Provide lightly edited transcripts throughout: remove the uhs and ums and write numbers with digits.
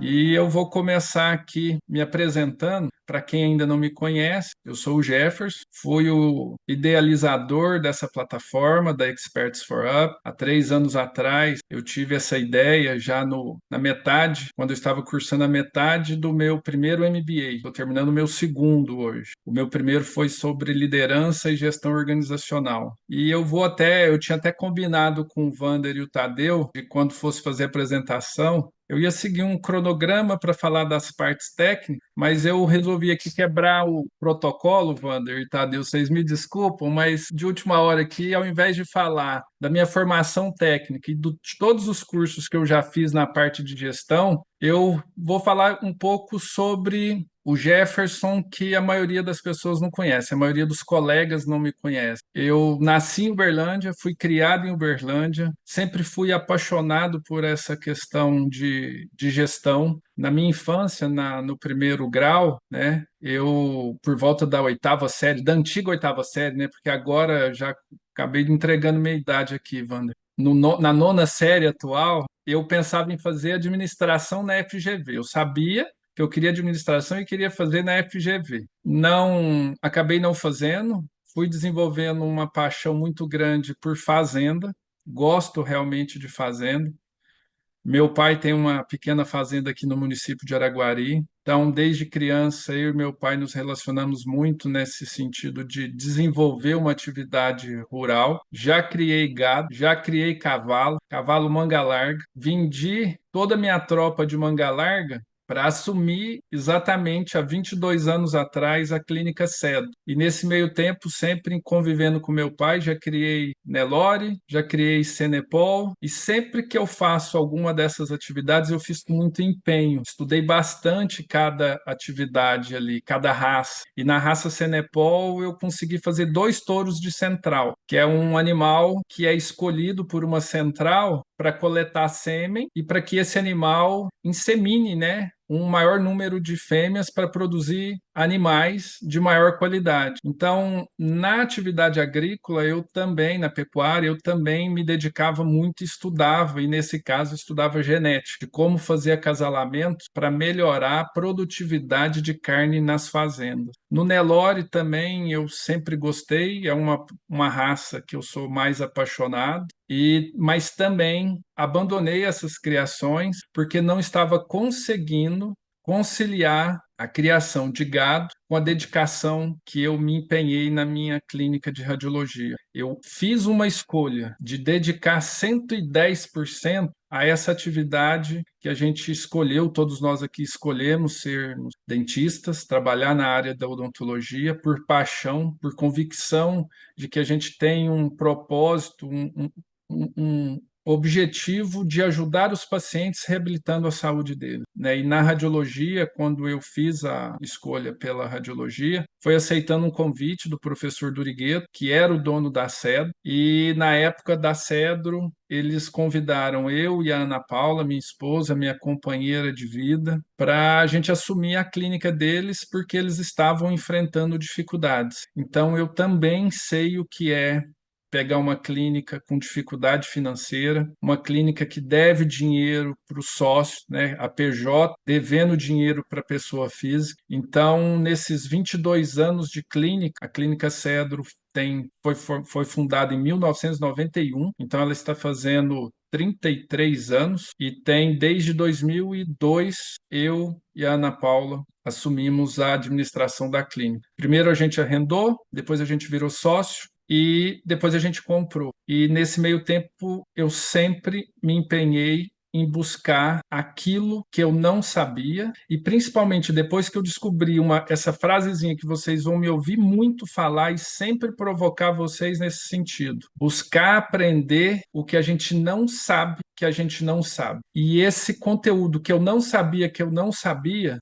E eu vou começar aqui me apresentando. Para quem ainda não me conhece, eu sou o Jefferson, fui o idealizador dessa plataforma da Experts for Up. Há 3 anos atrás, eu tive essa ideia já na metade, quando eu estava cursando a metade do meu primeiro MBA. Estou terminando o meu segundo hoje. O meu primeiro foi sobre liderança e gestão organizacional. E eu tinha até combinado com o Vander e o Tadeu, de quando fosse fazer a apresentação, eu ia seguir um cronograma para falar das partes técnicas, mas eu resolvi aqui quebrar o protocolo, Wander e Tadeu, vocês me desculpam, mas de última hora aqui, ao invés de falar da minha formação técnica e de todos os cursos que eu já fiz na parte de gestão, eu vou falar um pouco sobre o Jefferson, que a maioria das pessoas não conhece, a maioria dos colegas não me conhece. Eu nasci em Uberlândia, fui criado em Uberlândia, sempre fui apaixonado por essa questão de gestão. Na minha infância, no primeiro grau, né, eu, por volta da oitava série, da antiga oitava série, né, porque agora já acabei entregando minha idade aqui, Wander. Na nona série atual, eu pensava em fazer administração na FGV. Eu sabia que eu queria administração e queria fazer na FGV. Não, acabei não fazendo, fui desenvolvendo uma paixão muito grande por fazenda, gosto realmente de fazenda. Meu pai tem uma pequena fazenda aqui no município de Araguari, então desde criança eu e meu pai nos relacionamos muito nesse sentido de desenvolver uma atividade rural. Já criei gado, já criei cavalo, cavalo manga larga, vendi toda a minha tropa de manga larga para assumir exatamente há 22 anos atrás a Clínica Cedo. E nesse meio tempo, sempre convivendo com meu pai, já criei Nelore, já criei Cenepol, e sempre que eu faço alguma dessas atividades, eu fiz com muito empenho. Estudei bastante cada atividade ali, cada raça. E na raça Cenepol, eu consegui fazer 2 touros de central, que é um animal que é escolhido por uma central para coletar sêmen e para que esse animal insemine, né, um maior número de fêmeas para produzir animais de maior qualidade. Então, na atividade agrícola, na pecuária, eu também me dedicava muito e estudava, e nesse caso, estudava genética, de como fazer acasalamento para melhorar a produtividade de carne nas fazendas. No Nelore também eu sempre gostei, é uma raça que eu sou mais apaixonado, mas também abandonei essas criações porque não estava conseguindo conciliar a criação de gado com a dedicação que eu me empenhei na minha clínica de radiologia. Eu fiz uma escolha de dedicar 110% a essa atividade que a gente escolheu, todos nós aqui escolhemos sermos dentistas, trabalhar na área da odontologia por paixão, por convicção de que a gente tem um propósito, um objetivo de ajudar os pacientes reabilitando a saúde deles, né? E na radiologia, quando eu fiz a escolha pela radiologia, foi aceitando um convite do professor Durigueto, que era o dono da Cedro, e na época da Cedro, eles convidaram eu e a Ana Paula, minha esposa, minha companheira de vida, para a gente assumir a clínica deles, porque eles estavam enfrentando dificuldades. Então, eu também sei o que é pegar uma clínica com dificuldade financeira, uma clínica que deve dinheiro para o sócio, né, a PJ, devendo dinheiro para a pessoa física. Então, nesses 22 anos de clínica, a Clínica Cedro foi fundada em 1991, então ela está fazendo 33 anos e tem desde 2002 eu e a Ana Paula assumimos a administração da clínica. Primeiro a gente arrendou, depois a gente virou sócio e depois a gente comprou. E nesse meio tempo eu sempre me empenhei em buscar aquilo que eu não sabia e principalmente depois que eu descobri essa frasezinha que vocês vão me ouvir muito falar e sempre provocar vocês nesse sentido. Buscar aprender o que a gente não sabe que a gente não sabe. E esse conteúdo que eu não sabia,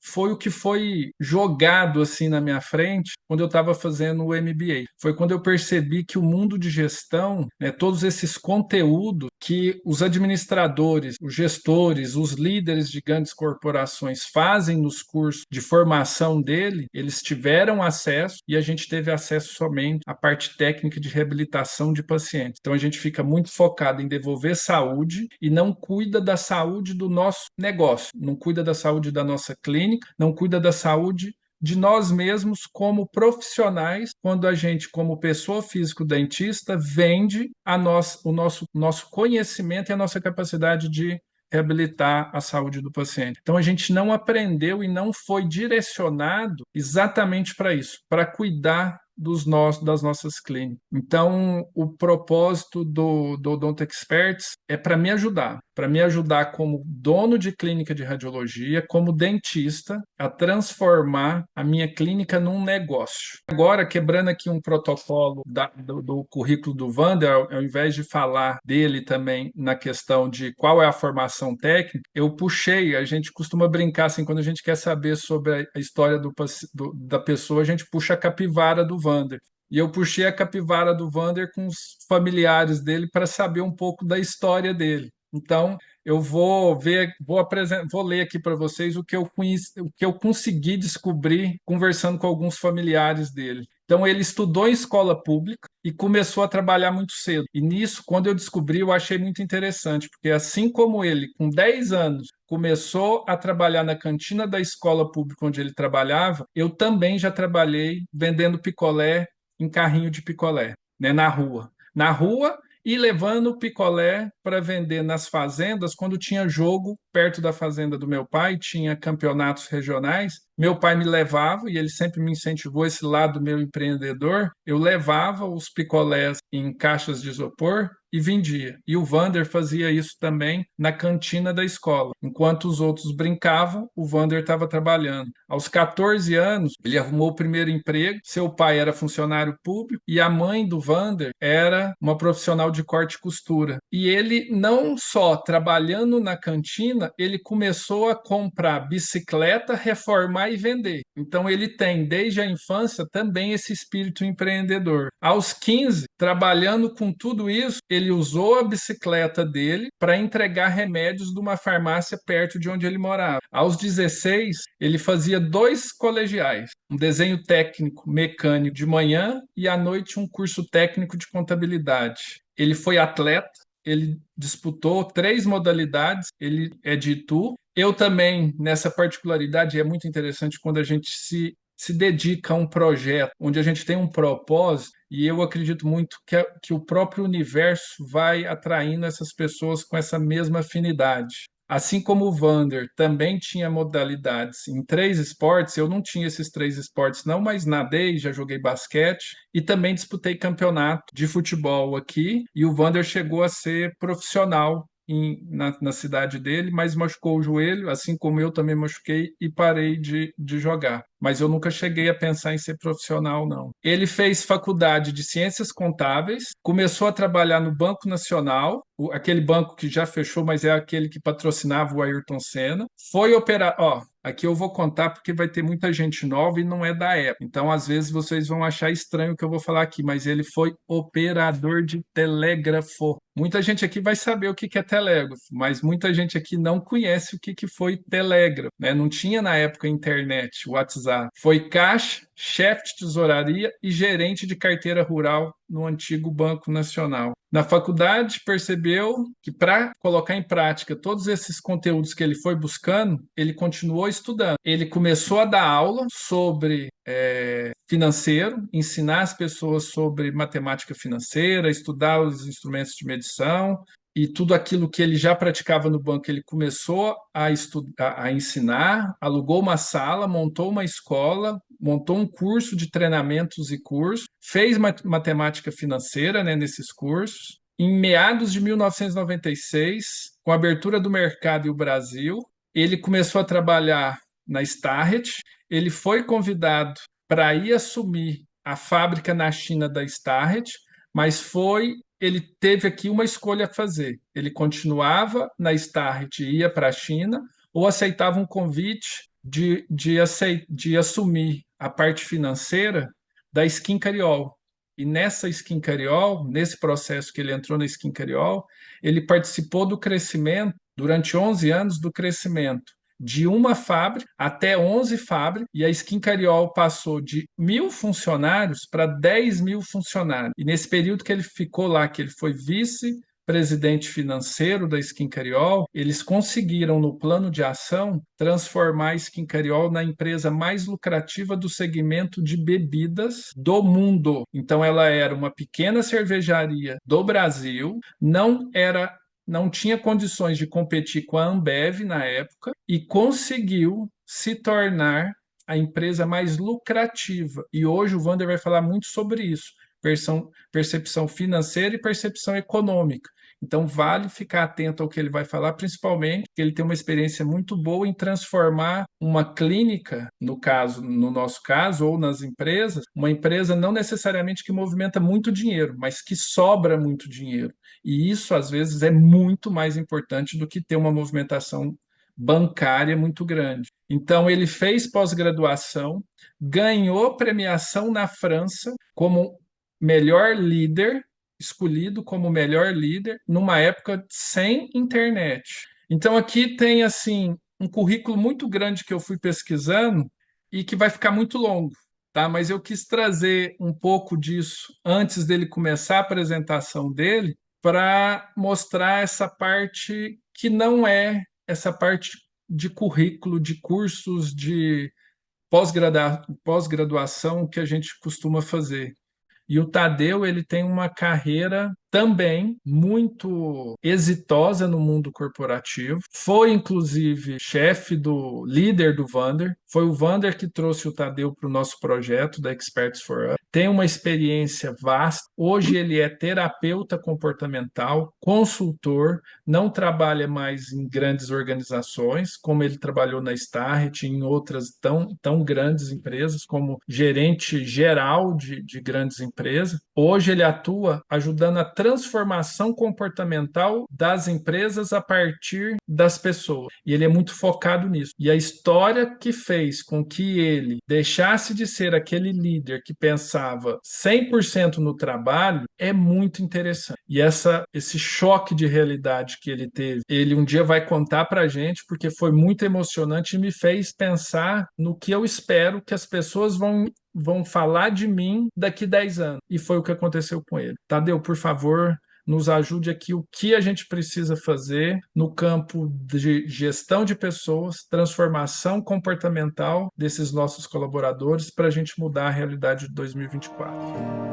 foi o que foi jogado assim na minha frente quando eu estava fazendo o MBA. Foi quando eu percebi que o mundo de gestão, né, todos esses conteúdos que os administradores, os gestores, os líderes de grandes corporações fazem nos cursos de formação dele, eles tiveram acesso e a gente teve acesso somente à parte técnica de reabilitação de pacientes. Então a gente fica muito focado em devolver saúde e não cuida da saúde do nosso negócio, não cuida da saúde da nossa clínica, não cuida da saúde de nós mesmos como profissionais, quando a gente, como pessoa físico-dentista, vende o nosso conhecimento e a nossa capacidade de reabilitar a saúde do paciente. Então, a gente não aprendeu e não foi direcionado exatamente para isso, para cuidar das nossas clínicas. Então, o propósito do Odonto Experts é para me ajudar como dono de clínica de radiologia, como dentista, a transformar a minha clínica num negócio. Agora, quebrando aqui um protocolo do currículo do Wander, ao invés de falar dele também na questão de qual é a formação técnica, eu puxei, a gente costuma brincar assim, quando a gente quer saber sobre a história da pessoa, a gente puxa a capivara do Wander. E eu puxei a capivara do Wander com os familiares dele para saber um pouco da história dele. Então, eu vou ler aqui para vocês o que o que eu consegui descobrir conversando com alguns familiares dele. Então, ele estudou em escola pública e começou a trabalhar muito cedo. E nisso, quando eu descobri, eu achei muito interessante, porque assim como ele, com 10 anos, começou a trabalhar na cantina da escola pública onde ele trabalhava, eu também já trabalhei vendendo picolé em carrinho de picolé, né, na rua. Na rua e levando picolé para vender nas fazendas quando tinha jogo perto da fazenda do meu pai, tinha campeonatos regionais. Meu pai me levava e ele sempre me incentivou esse lado meu empreendedor. Eu levava os picolés em caixas de isopor e vendia. E o Wander fazia isso também na cantina da escola. Enquanto os outros brincavam, o Wander estava trabalhando. Aos 14 anos, ele arrumou o primeiro emprego. Seu pai era funcionário público e a mãe do Wander era uma profissional de corte e costura. E ele não só trabalhando na cantina, ele começou a comprar bicicleta, reformar e vender. Então ele tem desde a infância também esse espírito empreendedor. Aos 15, trabalhando com tudo isso, ele usou a bicicleta dele para entregar remédios de uma farmácia perto de onde ele morava. Aos 16, ele fazia 2 colegiais, um desenho técnico mecânico de manhã e à noite um curso técnico de contabilidade. Ele foi atleta, ele disputou 3 modalidades, ele é de Itu. Eu também, nessa particularidade, é muito interessante quando a gente se dedica a um projeto onde a gente tem um propósito, e eu acredito muito que o próprio universo vai atraindo essas pessoas com essa mesma afinidade. Assim como o Wander também tinha modalidades em 3 esportes, eu não tinha esses 3 esportes não, mas nadei, já joguei basquete e também disputei campeonato de futebol aqui, e o Wander chegou a ser profissional na cidade dele, mas machucou o joelho, assim como eu também machuquei e parei de jogar. Mas eu nunca cheguei a pensar em ser profissional, não. Ele fez faculdade de Ciências Contábeis, começou a trabalhar no Banco Nacional, aquele banco que já fechou, mas é aquele que patrocinava o Ayrton Senna. Foi operar, ó, aqui eu vou contar porque vai ter muita gente nova e não é da época. Então, às vezes, vocês vão achar estranho o que eu vou falar aqui, mas ele foi operador de telégrafo. Muita gente aqui vai saber o que é telégrafo, mas muita gente aqui não conhece o que foi telégrafo, né? Não tinha na época internet, WhatsApp. Foi caixa, chefe de tesouraria e gerente de carteira rural no antigo Banco Nacional. Na faculdade, percebeu que para colocar em prática todos esses conteúdos que ele foi buscando, ele continuou estudando. Ele começou a dar aula sobre financeiro, ensinar as pessoas sobre matemática financeira, estudar os instrumentos de medição, e tudo aquilo que ele já praticava no banco, ele começou a ensinar, alugou uma sala, montou uma escola, montou um curso de treinamentos e cursos, fez matemática financeira, né, nesses cursos. Em meados de 1996, com a abertura do mercado e o Brasil, ele começou a trabalhar na Starrett. Ele foi convidado para ir assumir a fábrica na China da Starrett, mas ele teve aqui uma escolha a fazer. Ele continuava na Starrett e ia para a China, ou aceitava um convite de assumir a parte financeira da Skin Cariol. E nessa Skin Cariol, nesse processo que ele entrou na Skin Cariol, ele participou do crescimento durante 11 anos do crescimento de uma fábrica até 11 fábricas, e a Skin Cariol passou de 1.000 funcionários para 10.000 funcionários. E nesse período que ele ficou lá, que ele foi vice-presidente financeiro da Skin Cariol, eles conseguiram, no plano de ação, transformar a Skin Cariol na empresa mais lucrativa do segmento de bebidas do mundo. Então, ela era uma pequena cervejaria do Brasil, não tinha condições de competir com a Ambev na época e conseguiu se tornar a empresa mais lucrativa. E hoje o Wander vai falar muito sobre isso, percepção financeira e percepção econômica. Então, vale ficar atento ao que ele vai falar, principalmente que ele tem uma experiência muito boa em transformar uma clínica, no nosso caso, ou nas empresas, uma empresa não necessariamente que movimenta muito dinheiro, mas que sobra muito dinheiro. E isso, às vezes, é muito mais importante do que ter uma movimentação bancária muito grande. Então, ele fez pós-graduação, ganhou premiação na França como melhor líder, escolhido como melhor líder, numa época sem internet. Então, aqui tem, assim, um currículo muito grande que eu fui pesquisando e que vai ficar muito longo, tá? Mas eu quis trazer um pouco disso antes dele começar a apresentação dele, para mostrar essa parte que não é essa parte de currículo, de cursos de pós-graduação que a gente costuma fazer. E o Tadeu, ele tem uma carreira também muito exitosa no mundo corporativo. Foi, inclusive, chefe do líder do Wander. Foi o Wander que trouxe o Tadeu para o nosso projeto da Experts for Us. Tem uma experiência vasta. Hoje ele é terapeuta comportamental, consultor, não trabalha mais em grandes organizações, como ele trabalhou na Starrett e em outras tão grandes empresas, como gerente geral de grandes empresas. Hoje ele atua ajudando a transformação comportamental das empresas a partir das pessoas. E ele é muito focado nisso. E a história que fez com que ele deixasse de ser aquele líder que pensava 100% no trabalho é muito interessante. E esse choque de realidade que ele teve, ele um dia vai contar para a gente, porque foi muito emocionante e me fez pensar no que eu espero que as pessoas vão falar de mim daqui 10 anos. E foi o que aconteceu com ele. Tadeu, por favor, nos ajude aqui o que a gente precisa fazer no campo de gestão de pessoas, transformação comportamental desses nossos colaboradores para a gente mudar a realidade de 2024.